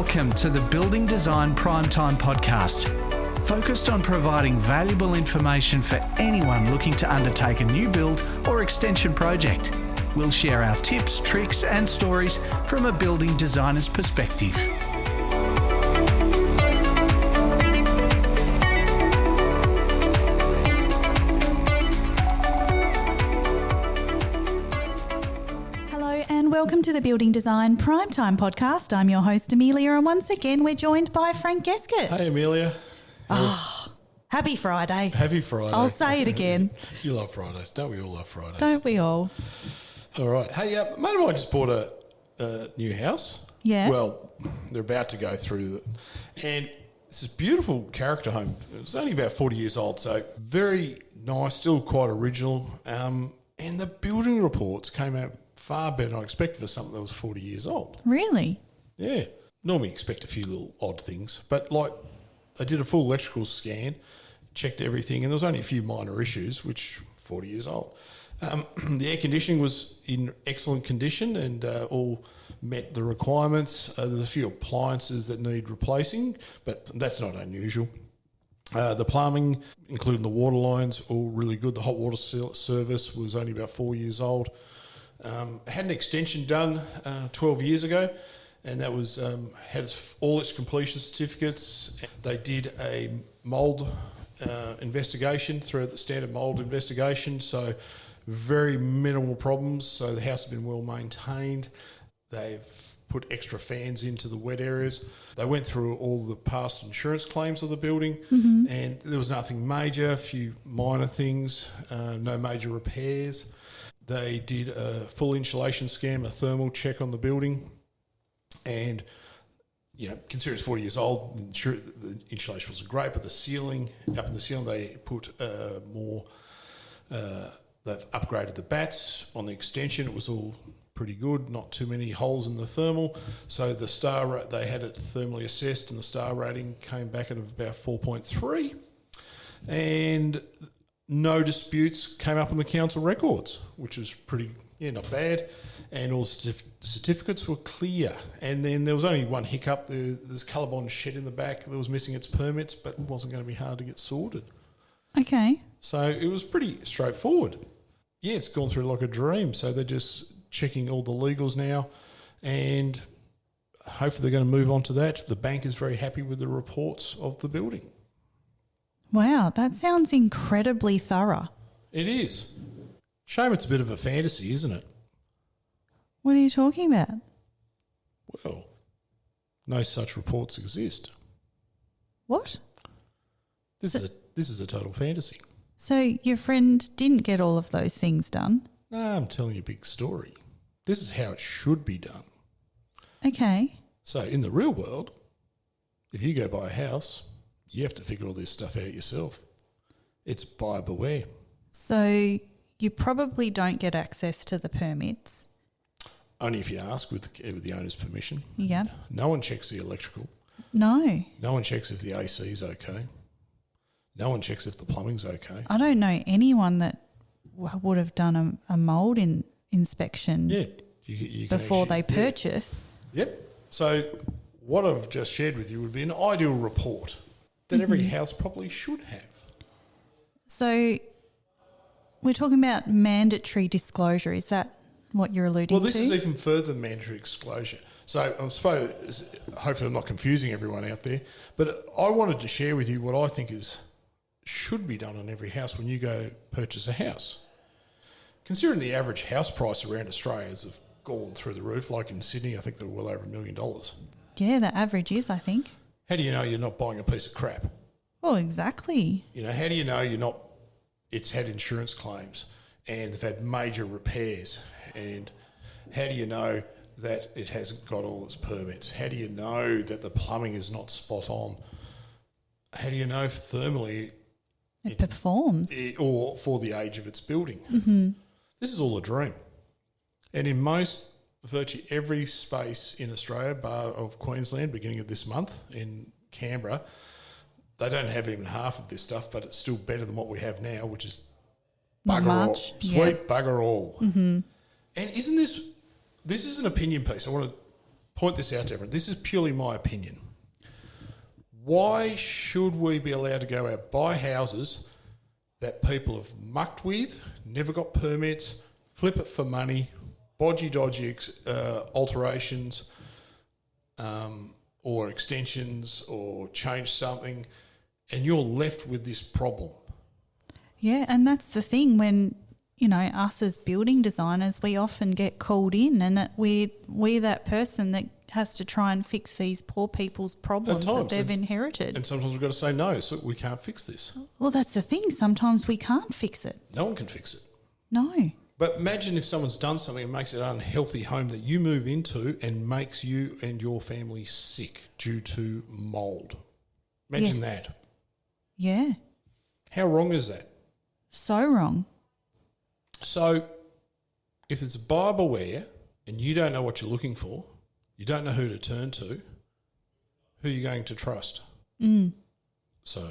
Welcome to the Building Design Primetime Podcast, focused on providing valuable information for anyone looking to undertake a new build or extension project. We'll share our tips, tricks and stories from a building designer's perspective. Welcome to the Building Design Primetime Podcast. I'm your host, Amelia, and once again, we're joined by Frank Geskett. Hey, Amelia. Happy Friday. Happy Friday. I'll say it again. You love Fridays. Don't we all love Fridays? Don't we all? All right. Hey, mate of mine just bought a new house. Yeah. Well, they're about to go through it. And it's this beautiful character home. It was only about 40 years old, so very nice, still quite original. And the building reports came out far better than I expected for something that was 40 years old. Really? Yeah. Normally expect a few little odd things, but like they did a full electrical scan, checked everything, and there was only a few minor issues, which 40 years old. The air conditioning was in excellent condition and all met the requirements. There's a few appliances that need replacing, but that's not unusual. The plumbing, including the water lines, all really good. The hot water service was only about 4 years old. Had an extension done 12 years ago, and that was had all its completion certificates. They did a mould investigation through the standard mould investigation, so very minimal problems. So the house has been well maintained. They've put extra fans into the wet areas. They went through all the past insurance claims of the building, and there was nothing major, a few minor things, no major repairs. They did a full insulation scan, a thermal check on the building, and considering it's 40 years old, the insulation was great, but the ceiling, up in the ceiling, they put they've upgraded the bats on the extension. It was all pretty good, not too many holes in the thermal. So the star, they had it thermally assessed, and the star rating came back at about 4.3, and no disputes came up in the council records, which was pretty, not bad. And all certificates were clear. And then there was only one hiccup. There's Colorbond shed in the back that was missing its permits, but it wasn't going to be hard to get sorted. Okay. So it was pretty straightforward. Yeah, it's gone through like a dream. So they're just checking all the legals now, and hopefully they're going to move on to that. The bank is very happy with the reports of the building. Wow, that sounds incredibly thorough. It is. Shame it's a bit of a fantasy, isn't it? What are you talking about? Well, no such reports exist. What? This is a total fantasy. So your friend didn't get all of those things done? No, I'm telling you a big story. This is how it should be done. Okay. So in the real world, if you go buy a house, you have to figure all this stuff out yourself. It's buyer beware. So you probably don't get access to the permits. Only if you ask with the owner's permission. Yeah. No one checks the electrical. No. No one checks if the AC is okay. No one checks if the plumbing's okay. I don't know anyone that would have done a mould inspection you before they purchase. Yep. So what I've just shared with you would be an ideal report that every house probably should have. So we're talking about mandatory disclosure. Is that what you're alluding to? Well, this is even further than mandatory disclosure. So I suppose, hopefully I'm not confusing everyone out there, but I wanted to share with you what I think should be done on every house when you go purchase a house. Considering the average house price around Australia has gone through the roof, like in Sydney, I think they're well over $1 million. Yeah, the average is, I think. How do you know you're not buying a piece of crap? Oh, exactly. How do you know it's had insurance claims and they've had major repairs? And how do you know that it hasn't got all its permits? How do you know that the plumbing is not spot on? How do you know if thermally it performs? Or for the age of its building? Mm-hmm. This is all a dream. And in virtually every space in Australia, bar of Queensland, beginning of this month in Canberra, they don't have even half of this stuff, but it's still better than what we have now, which is bugger all. Sweet bugger all. Mm-hmm. And isn't this is an opinion piece. I want to point this out to everyone. This is purely my opinion. Why should we be allowed to go out buy houses that people have mucked with, never got permits, flip it for money, dodgy alterations or extensions or change something, and you're left with this problem? Yeah, and that's the thing when, you know, us as building designers, we often get called in and that we're that person that has to try and fix these poor people's problems that they've inherited. And sometimes we've got to say, no, so we can't fix this. Well, that's the thing. Sometimes we can't fix it. No one can fix it. No. But imagine if someone's done something and makes it an unhealthy home that you move into and makes you and your family sick due to mould. Imagine Yes. that. Yeah. How wrong is that? So wrong. So if it's buyer beware and you don't know what you're looking for, you don't know who to turn to, who are you going to trust? So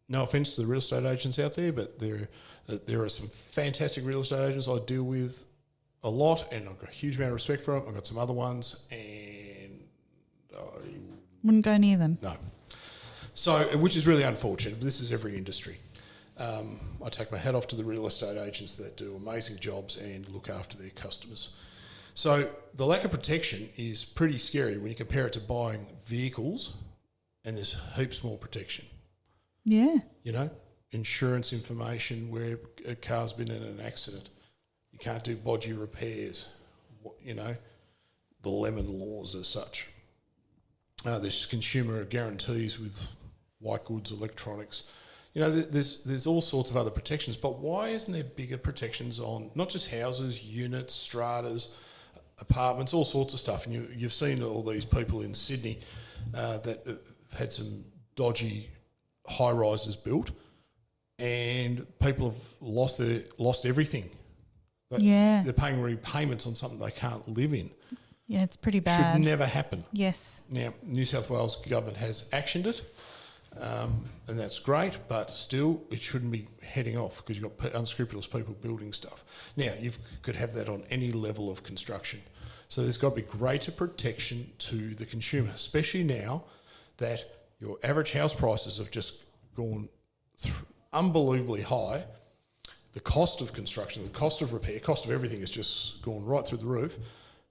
no offence to the real estate agents out there, but there are some fantastic real estate agents I deal with a lot, and I've got a huge amount of respect for them. I've got some other ones, and Wouldn't go near them. no. So, which is really unfortunate, but this is every industry. I take my hat off to the real estate agents that do amazing jobs and look after their customers. So the lack of protection is pretty scary when you compare it to buying vehicles, and there's heaps more protection. Yeah. You know, insurance information where a car's been in an accident. You can't do bodgy repairs. You know, the lemon laws as such. There's consumer guarantees with white goods, electronics. You know, there's all sorts of other protections, but why isn't there bigger protections on not just houses, units, stratas, apartments, all sorts of stuff? And you've seen all these people in Sydney that had some dodgy high-rises built, and people have lost everything. Yeah. They're paying repayments on something they can't live in. Yeah, it's pretty bad. Should never happen. Yes. Now, New South Wales government has actioned it, and that's great, but still it shouldn't be heading off because you've got unscrupulous people building stuff. Now, you could have that on any level of construction. So there's got to be greater protection to the consumer, especially now that your average house prices have just gone unbelievably high. The cost of construction, the cost of repair, cost of everything has just gone right through the roof.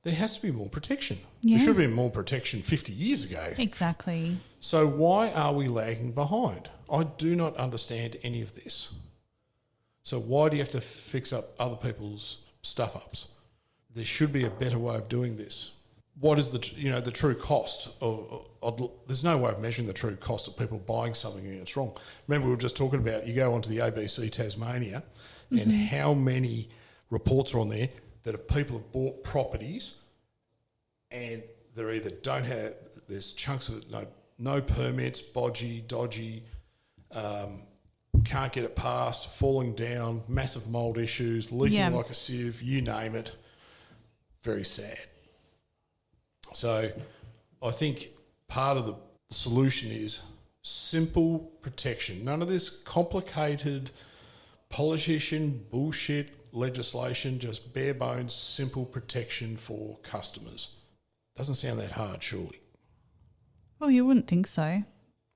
There has to be more protection. Yeah. There should have been more protection 50 years ago. Exactly. So why are we lagging behind? I do not understand any of this. So why do you have to fix up other people's stuff-ups? There should be a better way of doing this. What is the true cost of there's no way of measuring the true cost of people buying something and it's wrong. Remember, we were just talking about, you go onto the ABC Tasmania and how many reports are on there that if people have bought properties and they're either there's chunks of it, no permits, dodgy, can't get it passed, falling down, massive mould issues, leaking like a sieve, you name it. Very sad. So I think part of the solution is simple protection. None of this complicated politician bullshit legislation, just bare bones, simple protection for customers. Doesn't sound that hard, surely. Well, you wouldn't think so.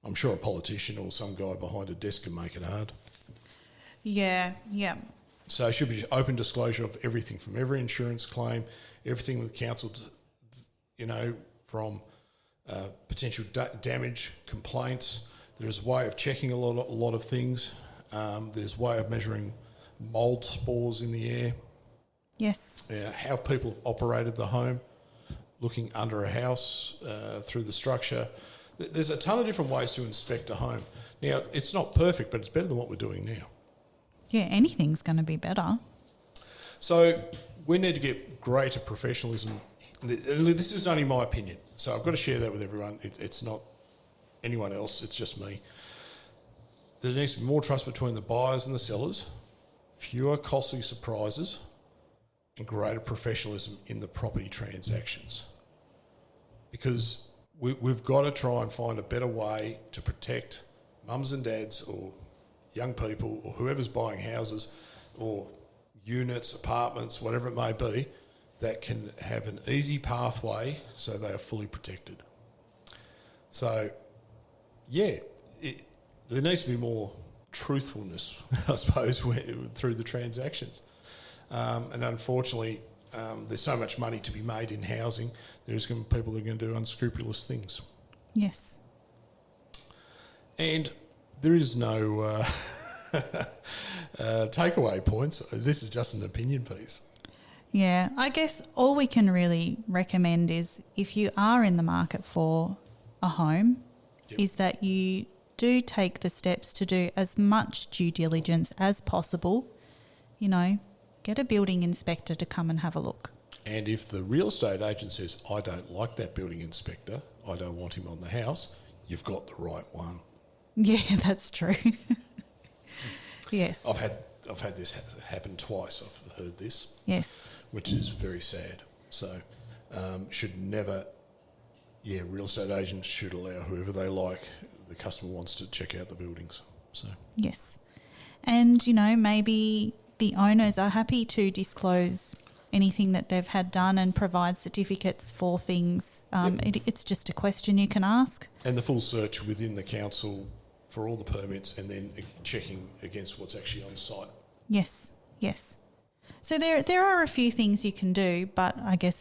I'm sure a politician or some guy behind a desk can make it hard. Yeah, yeah. So it should be open disclosure of everything, from every insurance claim, everything with council, from potential damage, complaints. There's a way of checking a lot of things. There's a way of measuring mould spores in the air. Yes. How people operated the home, looking under a house, through the structure. There's a ton of different ways to inspect a home. Now, it's not perfect, but it's better than what we're doing now. Yeah, anything's going to be better. So we need to get greater professionalism. This is only my opinion, so I've got to share that with everyone. It's not anyone else, it's just me. There needs to be more trust between the buyers and the sellers, fewer costly surprises, and greater professionalism in the property transactions. Because we've got to try and find a better way to protect mums and dads or young people or whoever's buying houses or units, apartments, whatever it may be, that can have an easy pathway so they are fully protected. So, yeah, there needs to be more truthfulness, I suppose, through the transactions. And unfortunately, there's so much money to be made in housing, there's going to be people that are going to do unscrupulous things. Yes. And there is no takeaway points. This is just an opinion piece. Yeah, I guess all we can really recommend is if you are in the market for a home, is that you do take the steps to do as much due diligence as possible. You know, get a building inspector to come and have a look. And if the real estate agent says, I don't like that building inspector, I don't want him on the house, you've got the right one. Yeah, that's true. Yes. I've had this happen twice. I've heard this. Yes. Which is very sad. So should never, real estate agents should allow whoever they like, the customer wants to check out the buildings. So yes. And, you know, maybe the owners are happy to disclose anything that they've had done and provide certificates for things. It's just a question you can ask. And the full search within the council for all the permits and then checking against what's actually on site. Yes, yes. So there are a few things you can do, but I guess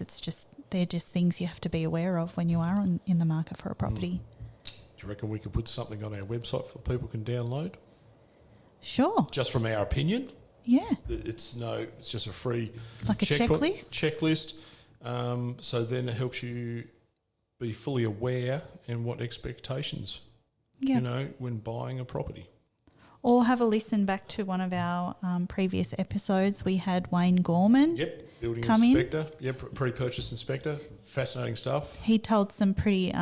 they're just things you have to be aware of when you are in the market for a property. Do you reckon we could put something on our website for people can download? Sure. Just from our opinion? Yeah. It's just a free like a checklist. So then it helps you be fully aware and what expectations, when buying a property. Or have a listen back to one of our previous episodes. We had Wayne Gorman. Yep, building come inspector. In. Yep, pre-purchase inspector. Fascinating stuff. He told some pretty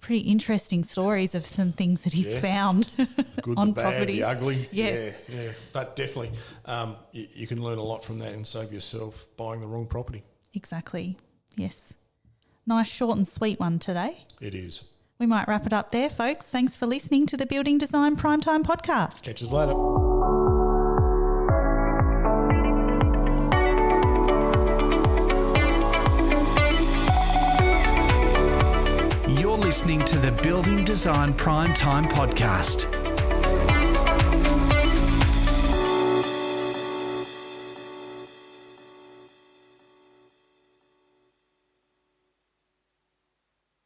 interesting stories of some things that he's found Good, on the bad, property. the ugly. Yes. Yeah. But definitely you can learn a lot from that and save yourself buying the wrong property. Exactly. Yes. Nice, short and sweet one today. It is. We might wrap it up there, folks. Thanks for listening to the Building Design Primetime Podcast. Catch us later. You're listening to the Building Design Primetime Podcast.